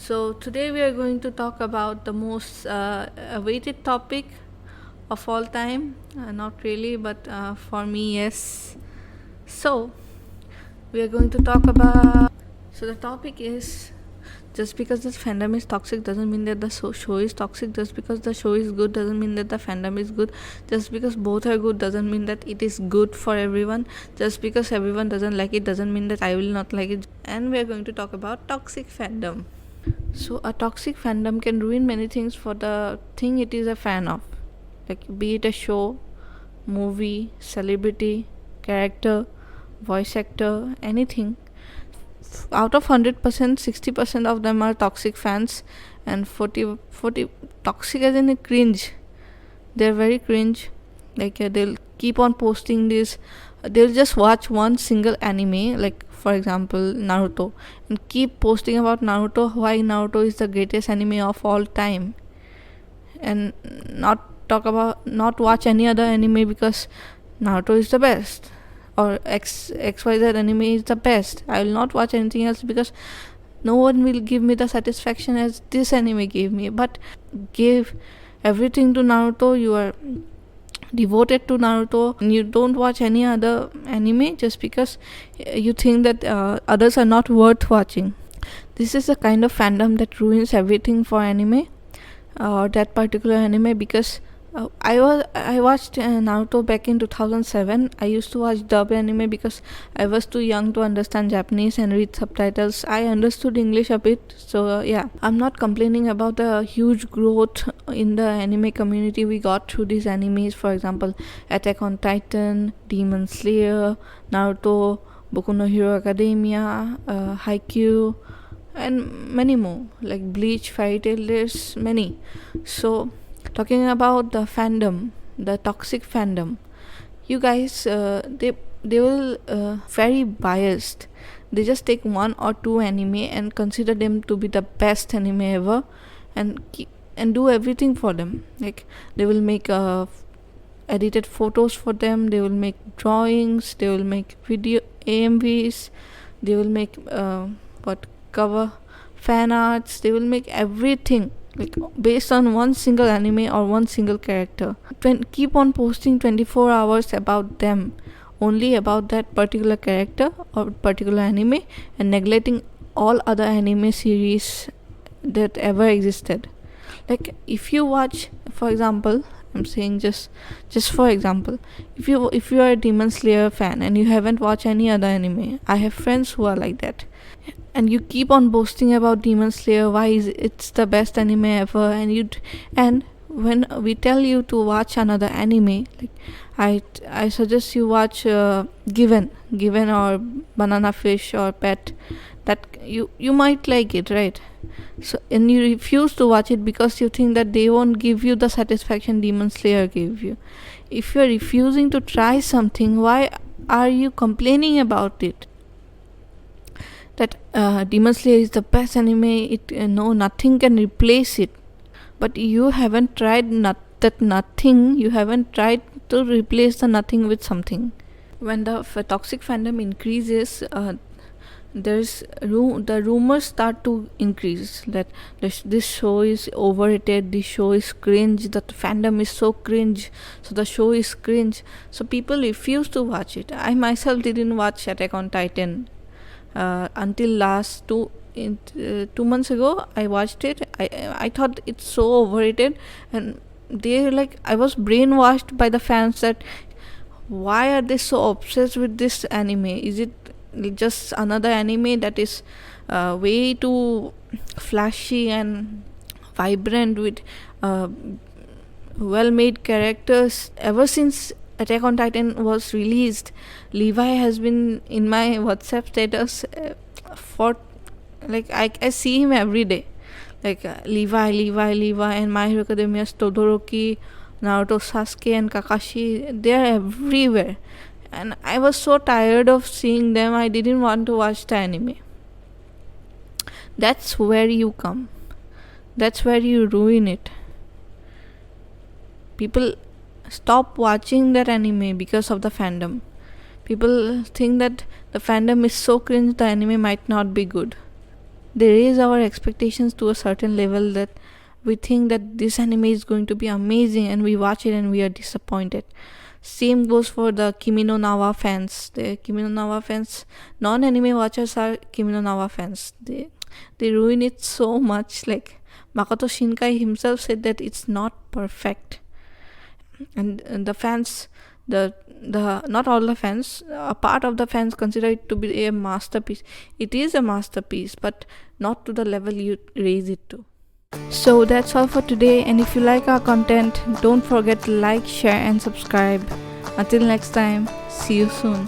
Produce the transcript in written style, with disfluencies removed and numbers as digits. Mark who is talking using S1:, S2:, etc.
S1: So, today we are going to talk about the most awaited topic of all time. Not really, but for me, yes. So, we are going to talk about. So, the topic is just because the fandom is toxic doesn't mean that the show is toxic. Just because the show is good doesn't mean that the fandom is good. Just because both are good doesn't mean that it is good for everyone. Just because everyone doesn't like it doesn't mean that I will not like it. And we are going to talk about toxic fandom. So, a toxic fandom can ruin many things for the thing it is a fan of, like be it a show, movie, celebrity, character, voice actor, anything. Out of 100%, 60% of them are toxic fans, and 40 toxic as in a cringe. They're very cringe. They'll keep on posting this. They'll just watch one single anime, like for example Naruto, and keep posting about Naruto, why Naruto is the greatest anime of all time, and not watch any other anime because Naruto is the best, or XYZ anime is the best. I will not watch anything else because no one will give me the satisfaction as this anime gave me. But give everything to Naruto. You are devoted to Naruto and you don't watch any other anime just because you think that others are not worth watching. This is the kind of fandom that ruins everything for anime or that particular anime, because I watched Naruto back in 2007. I used to watch dub anime because I was too young to understand Japanese and read subtitles. I understood English a bit, so yeah. I'm not complaining about the huge growth in the anime community we got through these animes. For example, Attack on Titan, Demon Slayer, Naruto, Boku no Hero Academia, Haikyuu, and many more, like Bleach, Fairy Tail. There's many. So talking about the fandom, the toxic fandom, you guys, they will very biased. They just take one or two anime and consider them to be the best anime ever, and do everything for them. Like they will make edited photos for them. They will make drawings. They will make video AMVs. They will make cover fan arts. They will make everything like based on one single anime or one single character. Keep on posting 24 hours about them, only about that particular character or particular anime, and neglecting all other anime series that ever existed. Like if you watch, for example, I'm saying just for example, if you are a Demon Slayer fan and you haven't watched any other anime, I have friends who are like that, and you keep on boasting about Demon Slayer, why is it's the best anime ever, and when we tell you to watch another anime, like I suggest you watch Given or Banana Fish or Pet, that you might like it, right? So, and you refuse to watch it because you think that they won't give you the satisfaction Demon Slayer gave you. If you're refusing to try something, why are you complaining about it? That Demon Slayer is the best anime, nothing can replace it. But you haven't tried that nothing, you haven't tried to replace the nothing with something. When the toxic fandom increases, the rumors start to increase that this show is overrated, this show is cringe, that fandom is so cringe, so the show is cringe, so people refuse to watch it. I myself didn't watch Attack on Titan until last 2 months ago. I watched it. I thought it's so overrated, and they like, I was brainwashed by the fans that why are they so obsessed with this anime? Is it just another anime that is way too flashy and vibrant with well-made characters? Ever since Attack on Titan was released, Levi has been in my WhatsApp status for like I see him every day, like Levi, and My Hero Academia's Todoroki, Naruto, Sasuke, and Kakashi. They are everywhere, and I was so tired of seeing them. I didn't want to watch the anime. That's where you come. That's where you ruin it. People stop watching that anime because of the fandom. People think that the fandom is so cringe, the anime might not be good. they raise our expectations to a certain level that we think that this anime is going to be amazing, and we watch it and we are disappointed. Same goes for the Kimi no Nawa fans. The Kimi no Nawa fans, non-anime watchers are Kimi no Nawa fans. They ruin it so much. Like Makoto Shinkai himself said that it's not perfect, and the fans, the not all the fans, a part of the fans consider it to be a masterpiece. It is a masterpiece, but not to the level you raise it to. So that's all for today, and if you like our content, don't forget to like, share and subscribe. Until next time, see you soon.